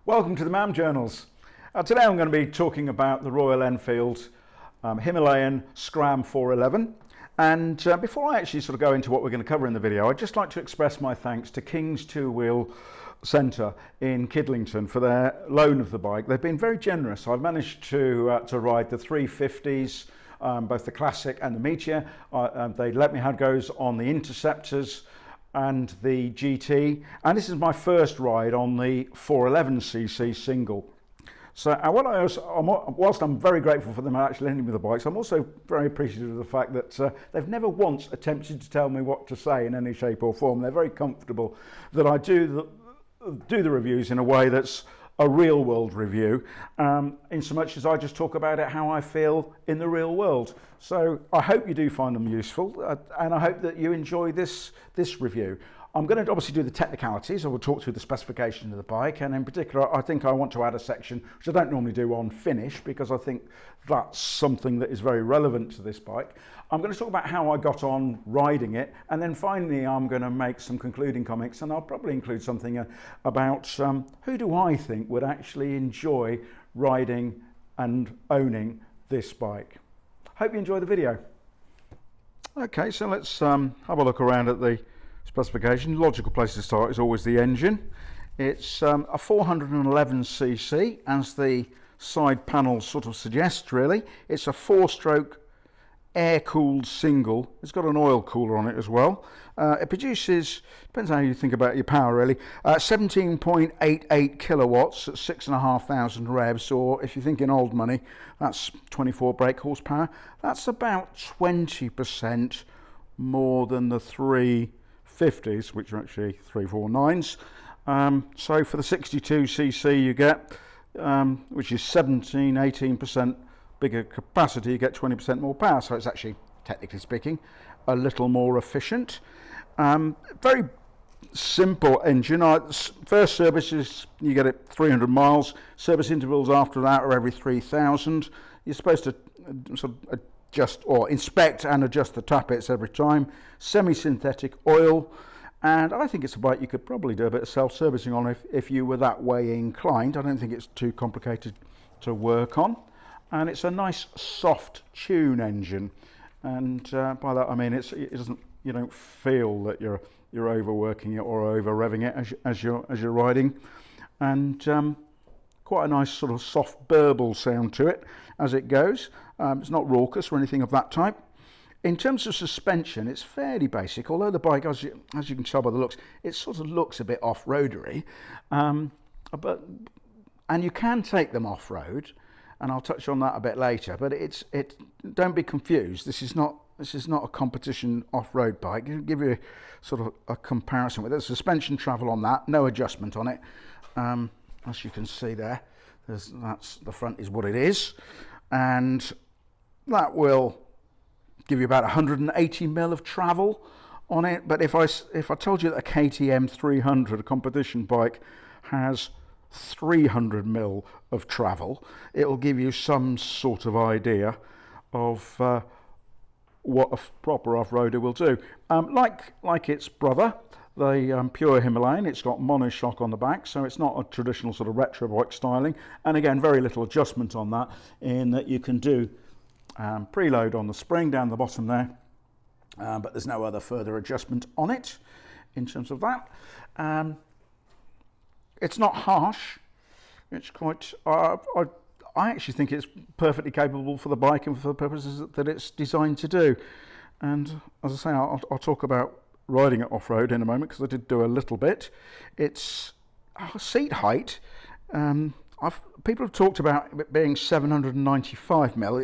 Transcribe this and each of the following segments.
Welcome to the MAM Journals. Today I'm going to be talking about the Royal Enfield Himalayan Scram 411. And before I actually sort of go into what we're going to cover in the video, I'd just like to express my thanks to King's Two Wheel Centre in Kidlington for their loan of the bike. They've been very generous. I've managed to ride the 350s, both the Classic and the Meteor. They let me have goes on the Interceptors and the GT, and this is my first ride on the 411cc single. So whilst I'm very grateful for them actually lending me the bikes, I'm also very appreciative of the fact that they've never once attempted to tell me what to say in any shape or form. They're very comfortable that I do the reviews in a way that's a real world review, in so much as I just talk about it how I feel in the real world. So I hope you do find them useful, and I hope that you enjoy this review. I'm going to obviously do the technicalities. I will talk through the specification of the bike, and in particular I think I want to add a section which I don't normally do on finish, because I think that's something that is very relevant to this bike. I'm going to talk about how I got on riding it, and then finally I'm going to make some concluding comments, and I'll probably include something about who do I think would actually enjoy riding and owning this bike. Hope you enjoy the video. Okay, so let's have a look around at the specification. Logical place to start is always the engine. It's a 411cc, as the side panel sort of suggests really. It's a 4-stroke air-cooled single. It's got an oil cooler on it as well. It produces, depends how you think about your power really, 17.88 kilowatts at 6,500 revs, or if you think in old money, that's 24 brake horsepower. That's about 20% more than the 350s, which are actually 349s. So for the 62cc you get, which is 18% bigger capacity, you get 20% more power, so it's actually, technically speaking, a little more efficient. Very simple engine. First service is, you get it 300 miles. Service intervals after that are every 3,000. You're supposed to sort of adjust or inspect and adjust the tappets every time. Semi-synthetic oil, and I think it's a bike you could probably do a bit of self-servicing on if you were that way inclined. I don't think it's too complicated to work on. And it's a nice soft tune engine, and by that I mean it doesn't, you don't feel that you're overworking it or over revving it as you're riding, and quite a nice sort of soft burble sound to it as it goes. It's not raucous or anything of that type. In terms of suspension, it's fairly basic, although the bike, as you can tell by the looks, it sort of looks a bit off-roadery, and you can take them off-road, and I'll touch on that a bit later. But don't be confused. This is not a competition off-road bike. I'll give you sort of a comparison with it. Suspension travel on that, no adjustment on it. As you can see there, that's the front is what it is, and that will give you about 180 mil of travel on it. But if I told you that a KTM 300, a competition bike, has 300 mil of travel, it'll give you some sort of idea of what a proper off-roader will do. Like its brother, the Pure Himalayan, it's got monoshock on the back, so it's not a traditional sort of retro bike styling, and again very little adjustment on that, in that you can do preload on the spring down the bottom there, but there's no other further adjustment on it in terms of that. It's not harsh. It's quite, I actually think it's perfectly capable for the bike and for the purposes that it's designed to do. And as I say, I'll talk about riding it off-road in a moment, because I did do a little bit. Its seat height, people have talked about it being 795 mil.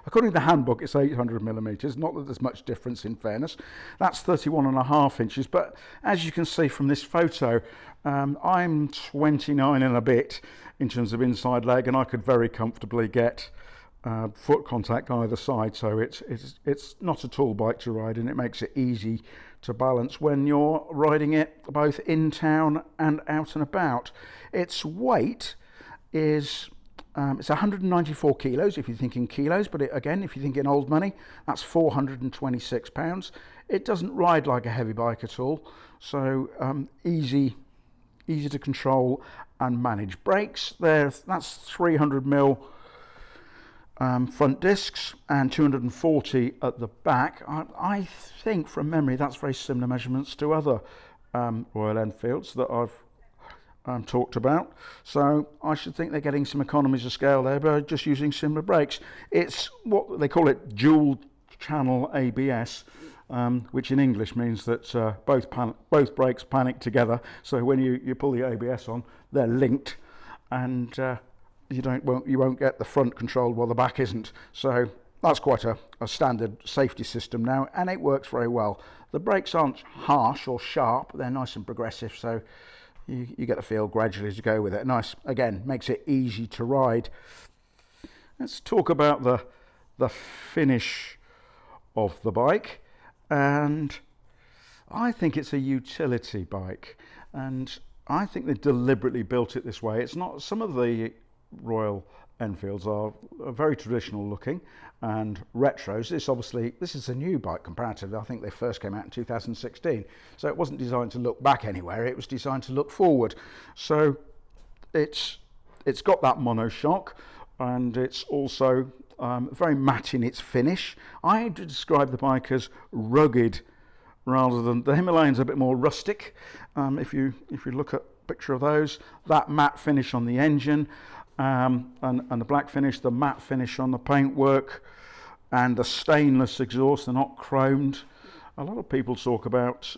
According to the handbook, it's 800 millimeters. Not that there's much difference, in fairness. That's 31.5 inches. But as you can see from this photo, I'm 29 and a bit in terms of inside leg, and I could very comfortably get foot contact either side. So it's not a tall bike to ride, and it makes it easy to balance when you're riding it both in town and out and about. Its weight is it's 194 kilos if you think in kilos, but again, if you think in old money, that's 426 pounds. It doesn't ride like a heavy bike at all, so easy to control and manage brakes. That's 300mm front discs and 240 at the back. I think from memory that's very similar measurements to other Royal Enfields that I've talked about. So I should think they're getting some economies of scale there by just using similar brakes. It's what they call it dual channel ABS, which in English means that both brakes panic together. So when you pull the ABS on, they're linked, and you won't get the front controlled while the back isn't. So that's quite a standard safety system now, and it works very well. The brakes aren't harsh or sharp; they're nice and progressive. So you get the feel gradually as you go with it. Nice, again, makes it easy to ride. Let's talk about the finish of the bike, and I think it's a utility bike, and I think they deliberately built it this way. It's not, some of the Royal Enfields are very traditional looking and retros. This is a new bike comparatively. I think they first came out in 2016, so it wasn't designed to look back anywhere, it was designed to look forward. So it's got that monoshock, and it's also very matte in its finish. I describe the bike as rugged rather than, the Himalayan's a bit more rustic. If you look at a picture of those, that matte finish on the engine, and the black finish, the matte finish on the paintwork, and the stainless exhaust, they're not chromed. A lot of people talk about,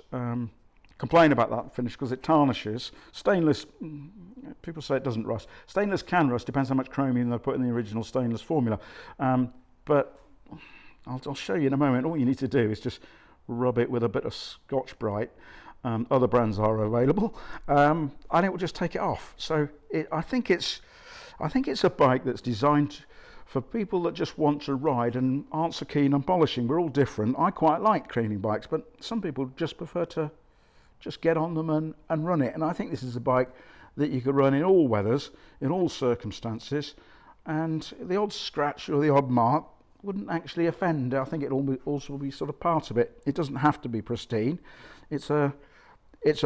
complain about that finish because it tarnishes. Stainless, people say it doesn't rust. Stainless can rust, depends how much chromium they put in the original stainless formula. But I'll show you in a moment. All you need to do is just rub it with a bit of Scotch-Brite. Other brands are available, and it will just take it off. So I think it's a bike that's designed for people that just want to ride and aren't so keen on polishing. We're all different. I quite like cleaning bikes, but some people just prefer to just get on them and run it. And I think this is a bike that you could run in all weathers, in all circumstances, and the odd scratch or the odd mark wouldn't actually offend. I think it'll also be sort of part of it. It doesn't have to be pristine. It's a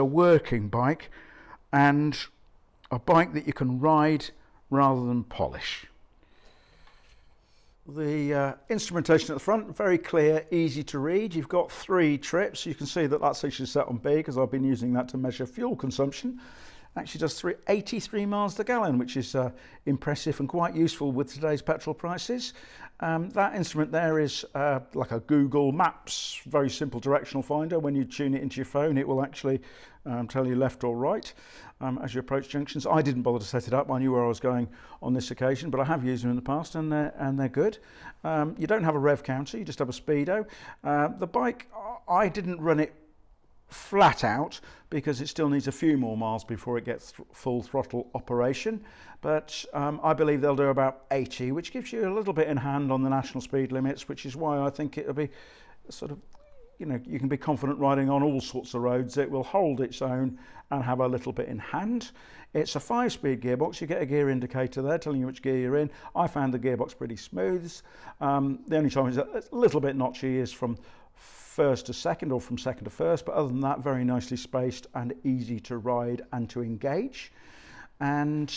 working bike, and a bike that you can ride rather than polish. The instrumentation at the front, very clear, easy to read. You've got 3 trips. You can see that that's actually set on B because I've been using that to measure fuel consumption. Actually does 83 miles per gallon, which is impressive and quite useful with today's petrol prices. That instrument there is like a Google Maps, very simple directional finder. When you tune it into your phone, it will actually tell you left or right as you approach junctions. I didn't bother to set it up. I knew where I was going on this occasion, but I have used them in the past, and they're good. You don't have a rev counter, you just have a speedo. The bike, I didn't run it flat out because it still needs a few more miles before it gets full throttle operation, but I believe they'll do about 80, which gives you a little bit in hand on the national speed limits, which is why I think it'll be sort of, you can be confident riding on all sorts of roads. It will hold its own and have a little bit in hand. It's a 5-speed gearbox. You get a gear indicator there telling you which gear you're in. I found the gearbox pretty smooth. The only time it's a little bit notchy is from first to second or from second to first, but other than that, very nicely spaced and easy to ride and to engage. And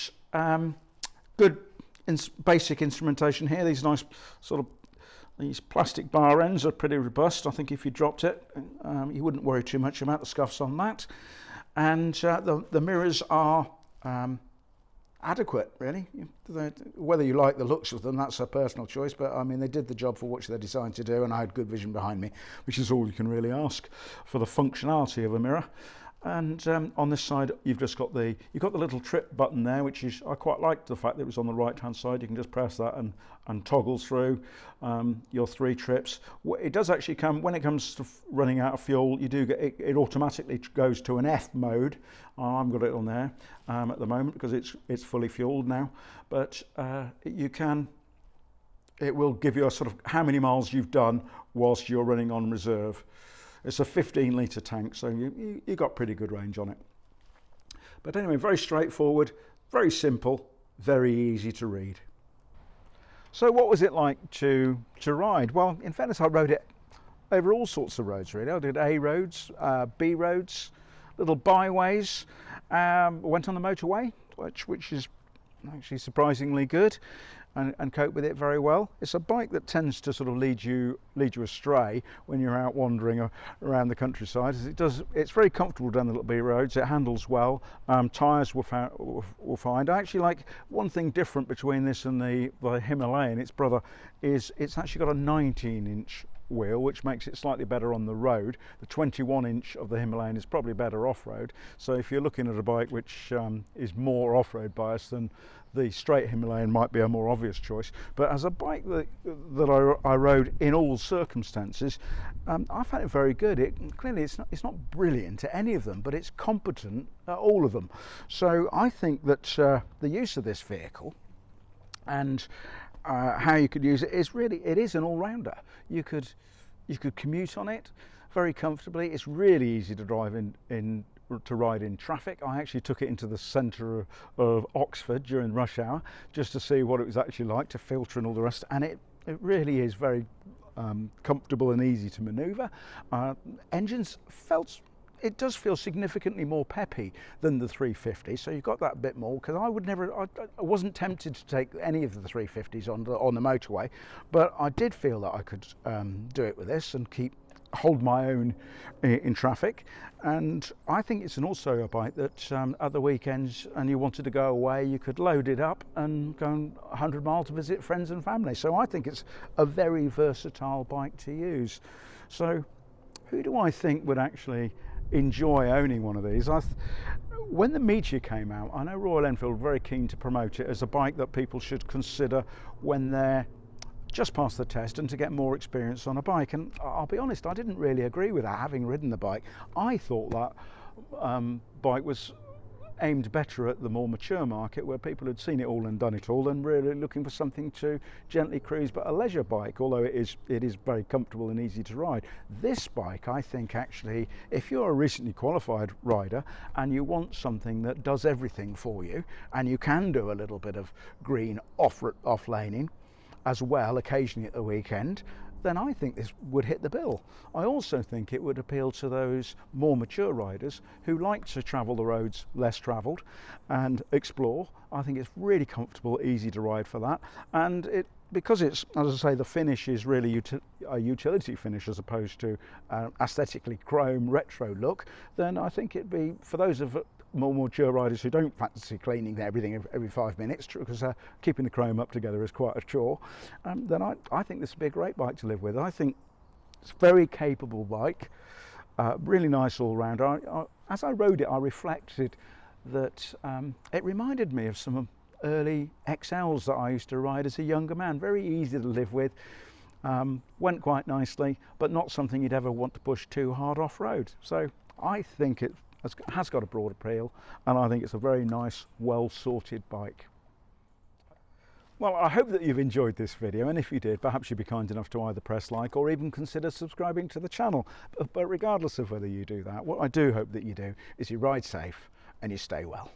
good basic instrumentation here. These nice these plastic bar ends are pretty robust. I think if you dropped it, you wouldn't worry too much about the scuffs on that. And the mirrors are adequate, really. Whether you like the looks of them, that's a personal choice, but I mean, they did the job for which they're designed to do, and I had good vision behind me, which is all you can really ask for the functionality of a mirror. And on this side, you've got the little trip button there, which is, I quite liked the fact that it was on the right hand side. You can just press that and toggle through your 3 trips. It does actually come, when it comes to running out of fuel, you do get it automatically goes to an F mode. I've got it on there at the moment because it's fully fueled now, but it will give you a sort of how many miles you've done whilst you're running on reserve. It's a 15-litre tank, so you got pretty good range on it. But anyway, very straightforward, very simple, very easy to read. So what was it like to ride? Well, in fairness, I rode it over all sorts of roads, really. I did A roads, B roads, little byways, went on the motorway, which is actually surprisingly good, and cope with it very well. It's a bike that tends to sort of lead you astray when you're out wandering around the countryside, as it's very comfortable down the little B roads. It handles well. Tyres were fine. I actually like one thing different between this and the Himalayan, its brother, is it's actually got a 19-inch wheel, which makes it slightly better on the road. The 21-inch of the Himalayan is probably better off-road, so if you're looking at a bike which is more off-road biased, then the straight Himalayan might be a more obvious choice. But as a bike that I rode in all circumstances, I found it very good. Clearly it's not brilliant at any of them, but it's competent at all of them. So I think that the use of this vehicle and how you could use it is an all-rounder. You could commute on it very comfortably. It's really easy to drive to ride in traffic. I actually took it into the centre of Oxford during rush hour just to see what it was actually like, to filter and all the rest, and it really is very comfortable and easy to manoeuvre. Engines it does feel significantly more peppy than the 350, so you've got that bit more, because I wasn't tempted to take any of the 350s on the motorway, but I did feel that I could do it with this and hold my own in traffic. And I think it's also a bike that at the weekends, and you wanted to go away, you could load it up and go 100 miles to visit friends and family. So I think it's a very versatile bike to use. So who do I think would actually enjoy owning one of these? When the Meteor came out, I know Royal Enfield were very keen to promote it as a bike that people should consider when they're just past the test and to get more experience on a bike. And I'll be honest, I didn't really agree with that, having ridden the bike. I thought that bike was aimed better at the more mature market, where people had seen it all and done it all, and really looking for something to gently cruise, but a leisure bike, although it is very comfortable and easy to ride. This bike, I think, actually, if you're a recently qualified rider and you want something that does everything for you, and you can do a little bit of green off laning as well occasionally at the weekend, then I think this would hit the bill. I also think it would appeal to those more mature riders who like to travel the roads less travelled and explore. I think it's really comfortable, easy to ride for that, and because it's, as I say, the finish is really a utility finish as opposed to aesthetically chrome retro look, then I think it'd be, for those of more mature riders who don't fancy cleaning everything every 5 minutes, because keeping the chrome up together is quite a chore, then I think this would be a great bike to live with. I think it's a very capable bike, really nice all round. As I rode it, I reflected that it reminded me of some early XLs that I used to ride as a younger man. Very easy to live with, went quite nicely, but not something you'd ever want to push too hard off-road. So I think it has got a broad appeal, and I think it's a very nice, well-sorted bike. Well, I hope that you've enjoyed this video, and if you did, perhaps you'd be kind enough to either press like or even consider subscribing to the channel. But regardless of whether you do that, what I do hope that you do is you ride safe and you stay well.